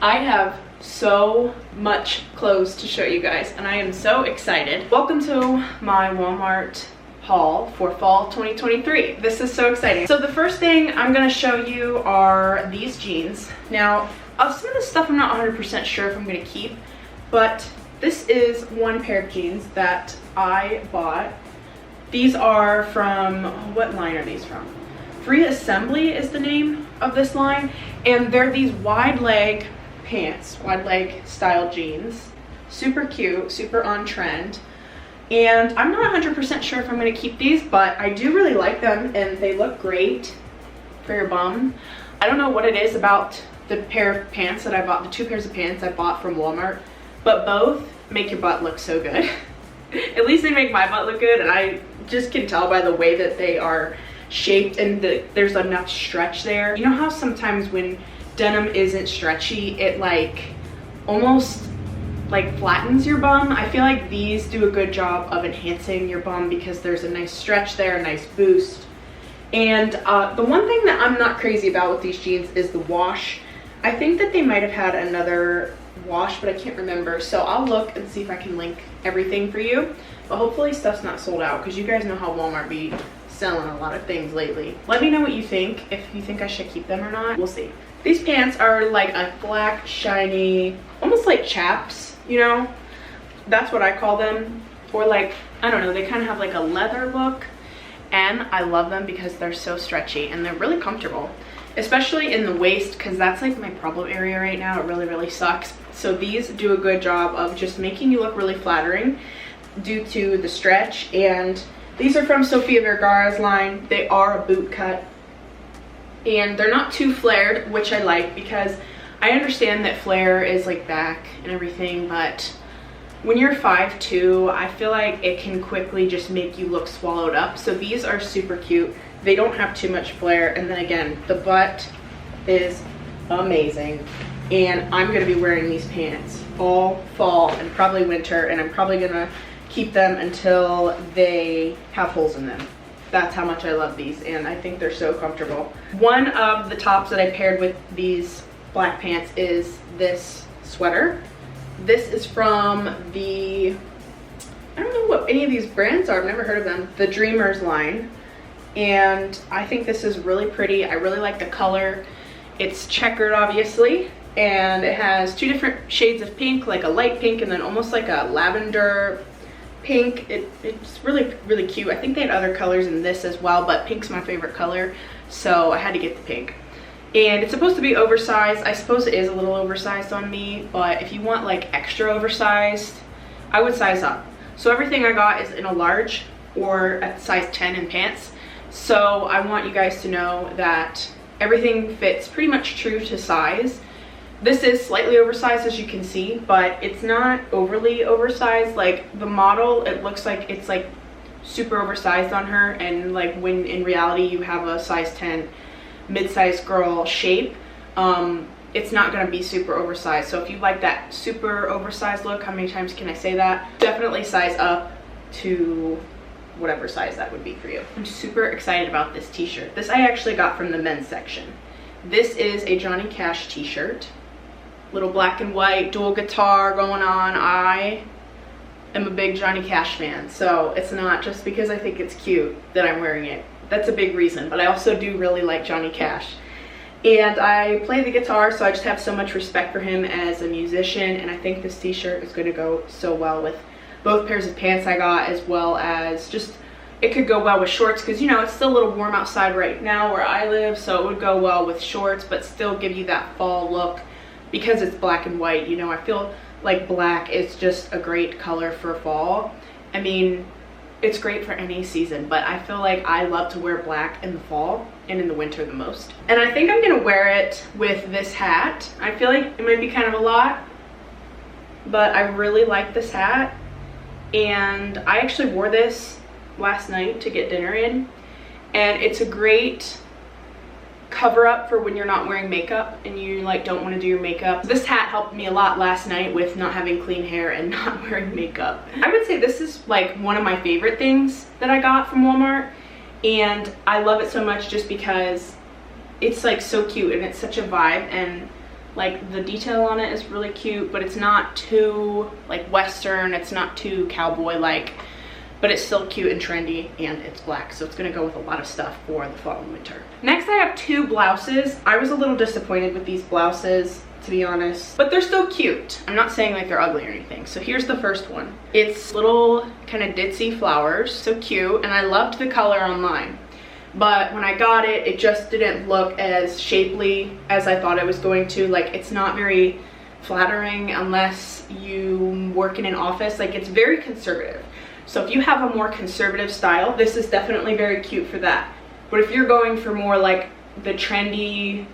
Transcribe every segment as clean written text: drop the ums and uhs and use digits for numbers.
I have so much clothes to show you guys and I am so excited. Welcome to my Walmart haul for fall 2023. This is so exciting. So the first thing I'm gonna show you are these jeans. Now, some of the stuff I'm not 100% sure if I'm gonna keep, but this is one pair of jeans that I bought. These are from, what line are these from? Free Assembly is the name of this line, and they're these wide leg pants, wide leg style jeans. Super cute, super on trend. And I'm not 100% sure if I'm gonna keep these, but I do really like them and they look great for your bum. I don't know what it is about the pair of pants that I bought, the two pairs of pants I bought from Walmart, but both make your butt look so good. At least they make my butt look good, and I just can tell by the way that they are shaped and there's enough stretch there. You know how sometimes when denim isn't stretchy, it like almost like flattens your bum? I feel like these do a good job of enhancing your bum because there's a nice stretch there, a nice boost. And the one thing that I'm not crazy about with these jeans is the wash. I think that they might have had another wash, but I can't remember. So I'll look and see if I can link everything for you. But hopefully stuff's not sold out because you guys know how Walmart be selling a lot of things lately. Let me know what you think, if you think I should keep them or not. We'll see. These pants are like a black, shiny, almost like chaps, you know? That's what I call them. Or like, I don't know, they kind of have like a leather look. And I love them because they're so stretchy and they're really comfortable. Especially in the waist, because that's like my problem area right now. It really, really sucks. So these do a good job of just making you look really flattering due to the stretch. And these are from Sofia Vergara's line. They are a boot cut. And they're not too flared, which I like because I understand that flare is like back and everything, but when you're 5'2", I feel like it can quickly just make you look swallowed up. So these are super cute. They don't have too much flare, and then again, the butt is amazing. And I'm gonna be wearing these pants all fall and probably winter, and I'm probably gonna keep them until they have holes in them. That's how much I love these, and I think they're so comfortable. One of the tops that I paired with these black pants is this sweater. This is from the, I don't know what any of these brands are, I've never heard of them, the Dreamers line. And I think this is really pretty. I really like the color. It's checkered, obviously, and it has two different shades of pink, like a light pink and then almost like a lavender pink. It's really, really cute. I think they had other colors in this as well, but pink's my favorite color, so I had to get the pink. And it's supposed to be oversized. I suppose it is a little oversized on me, but if you want like extra oversized, I would size up. So everything I got is in a large or at size 10 in pants. So I want you guys to know that everything fits pretty much true to size. This is slightly oversized, as you can see, but it's not overly oversized. Like the model, it looks like it's like super oversized on her, and like when in reality you have a size 10 mid-sized girl shape, it's not going to be super oversized. So if you like that super oversized look, how many times can I say that? Definitely size up to whatever size that would be for you. I'm super excited about this t-shirt. This I actually got from the men's section. This is a Johnny Cash t-shirt. Little black and white, dual guitar going on. I am a big Johnny Cash fan, so it's not just because I think it's cute that I'm wearing it. That's a big reason, but I also do really like Johnny Cash. And I play the guitar, so I just have so much respect for him as a musician, and I think this t-shirt is going to go so well with both pairs of pants I got, as well as just, it could go well with shorts, because you know, it's still a little warm outside right now where I live, so it would go well with shorts, but still give you that fall look because it's black and white. You know, I feel like black is just a great color for fall. I mean, it's great for any season, but I feel like I love to wear black in the fall and in the winter the most. And I think I'm gonna wear it with this hat. I feel like it might be kind of a lot, but I really like this hat. And I actually wore this last night to get dinner in, and it's a great cover up for when you're not wearing makeup and you like don't want to do your makeup. This hat helped me a lot last night with not having clean hair and not wearing makeup. I would say this is like one of my favorite things that I got from Walmart, and I love it so much just because it's like so cute and it's such a vibe. And Like the detail on it is really cute, but it's not too like Western, it's not too cowboy-like, but it's still cute and trendy, and it's black, so it's gonna go with a lot of stuff for the fall and winter. Next I have two blouses. I was a little disappointed with these blouses, to be honest, but they're still cute. I'm not saying like they're ugly or anything. So here's the first one. It's little kind of ditzy flowers, so cute, and I loved the color online. But when I got it, it just didn't look as shapely as I thought it was going to. Like, it's not very flattering unless you work in an office. Like, it's very conservative. So if you have a more conservative style, this is definitely very cute for that. But if you're going for more like the trendy,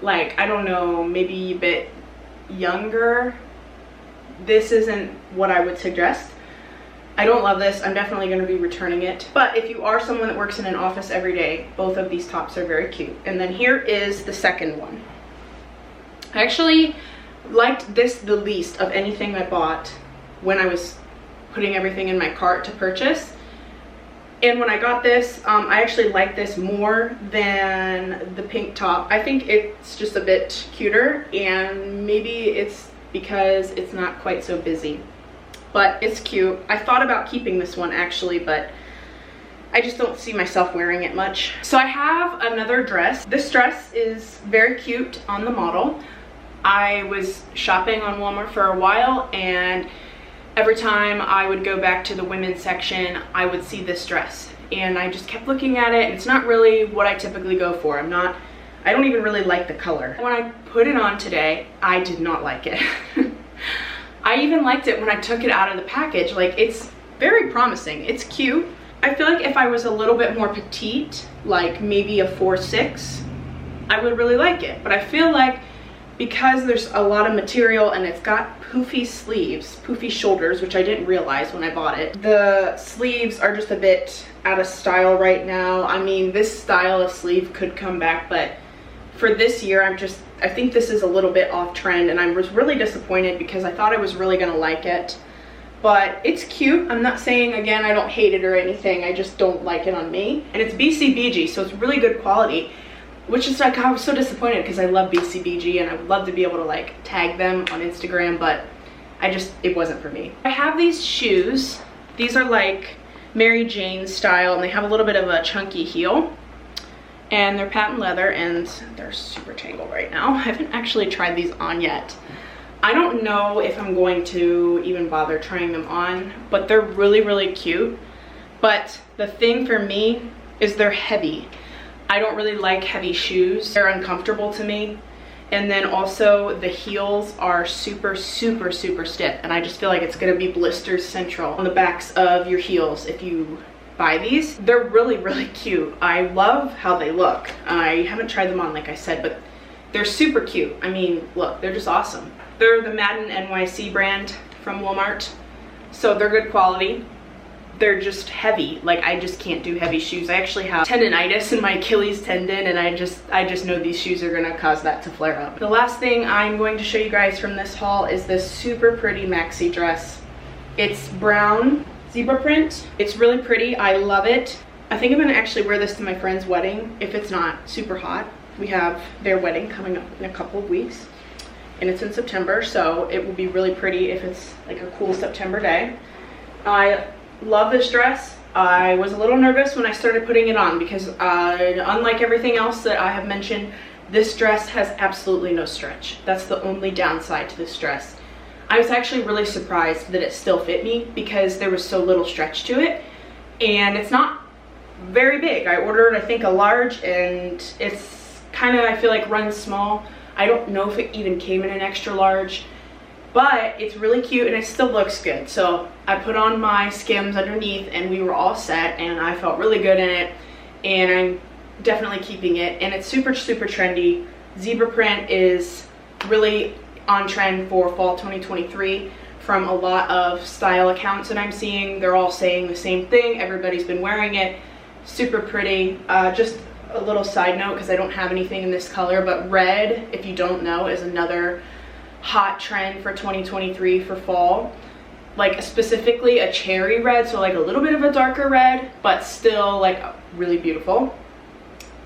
like, I don't know, maybe a bit younger, this isn't what I would suggest. I don't love this. I'm definitely going to be returning it. But if you are someone that works in an office every day, both of these tops are very cute. And then here is the second one. I actually liked this the least of anything I bought when I was putting everything in my cart to purchase. And when I got this, I actually like this more than the pink top. I think it's just a bit cuter, and maybe it's because it's not quite so busy. But it's cute. I thought about keeping this one actually, but I just don't see myself wearing it much. So I have another dress. This dress is very cute on the model. I was shopping on Walmart for a while, and every time I would go back to the women's section, I would see this dress. And I just kept looking at it, and it's not really what I typically go for. I don't even really like the color. When I put it on today, I did not like it. I even liked it when I took it out of the package. Like, it's very promising. It's cute. I feel like if I was a little bit more petite, like maybe a 4'6", I would really like it. But I feel like because there's a lot of material and it's got poofy sleeves, poofy shoulders, which I didn't realize when I bought it. The sleeves are just a bit out of style right now. I mean, this style of sleeve could come back, but for this year, I think this is a little bit off trend, and I was really disappointed because I thought I was really gonna like it. But it's cute. I'm not saying, again, I don't hate it or anything. I just don't like it on me. And it's BCBG, so it's really good quality, which is like, I was so disappointed because I love BCBG and I would love to be able to like tag them on Instagram, but it wasn't for me. I have these shoes. These are like Mary Jane style, and they have a little bit of a chunky heel. And they're patent leather, and they're super tangled right now. I haven't actually tried these on yet. I don't know if I'm going to even bother trying them on, but they're really, really cute. But the thing for me is they're heavy. I don't really like heavy shoes. They're uncomfortable to me. And then also the heels are super, super, super stiff, and I just feel like it's gonna be blisters central on the backs of your heels if you buy these. They're really, really cute. I love how they look. I haven't tried them on, like I said, but they're super cute. I mean, look, they're just awesome. They're the Madden NYC brand from Walmart, so they're good quality. They're just heavy. Like, I just can't do heavy shoes. I actually have tendonitis in my Achilles tendon, and I just know these shoes are gonna cause that to flare up. The last thing I'm going to show you guys from this haul is this super pretty maxi dress. It's brown zebra print. It's really pretty. I love it. I think I'm gonna actually wear this to my friend's wedding if it's not super hot. We have their wedding coming up in a couple of weeks, and it's in September, so it will be really pretty if it's like a cool September day. I love this dress. I was a little nervous when I started putting it on because unlike everything else that I have mentioned, this dress has absolutely no stretch. That's the only downside to this dress. I was actually really surprised that it still fit me because there was so little stretch to it, and it's not very big. I ordered, I think, a large, and it's kind of, I feel like, runs small. I don't know if it even came in an extra large, but it's really cute and it still looks good. So I put on my Skims underneath and we were all set, and I felt really good in it, and I'm definitely keeping it. And it's super, super trendy. Zebra print is really on trend for fall 2023 from a lot of style accounts that I'm seeing. They're all saying the same thing. Everybody's been wearing it. Super pretty. Just a little side note, because I don't have anything in this color, but red, if you don't know, is another hot trend for 2023 for fall. Like specifically a cherry red, so like a little bit of a darker red, but still like really beautiful.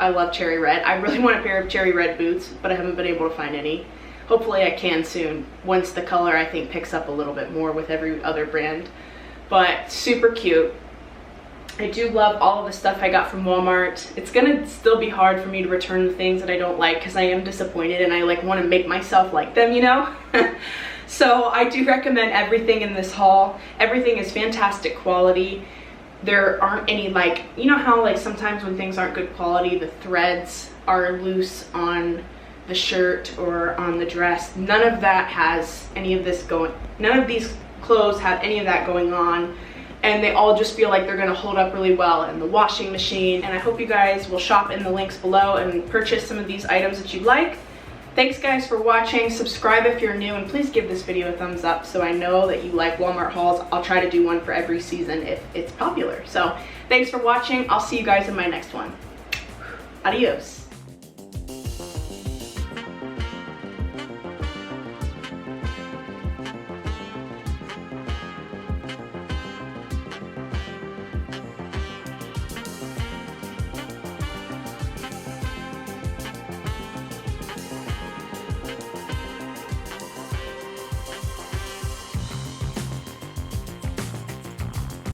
I love cherry red. I really want a pair of cherry red boots, but I haven't been able to find any. Hopefully I can soon, once the color I think picks up a little bit more with every other brand. But super cute. I do love all of the stuff I got from Walmart. It's gonna still be hard for me to return the things that I don't like because I am disappointed and I like want to make myself like them, you know? So I do recommend everything in this haul. Everything is fantastic quality. There aren't any like, you know how like sometimes when things aren't good quality, the threads are loose on the shirt or on the dress. None of that has any of this going, none of these clothes have any of that going on. And they all just feel like they're gonna hold up really well in the washing machine. And I hope you guys will shop in the links below and purchase some of these items that you like. Thanks guys for watching. Subscribe if you're new, and please give this video a thumbs up so I know that you like Walmart hauls. I'll try to do one for every season if it's popular. So thanks for watching. I'll see you guys in my next one. Adios.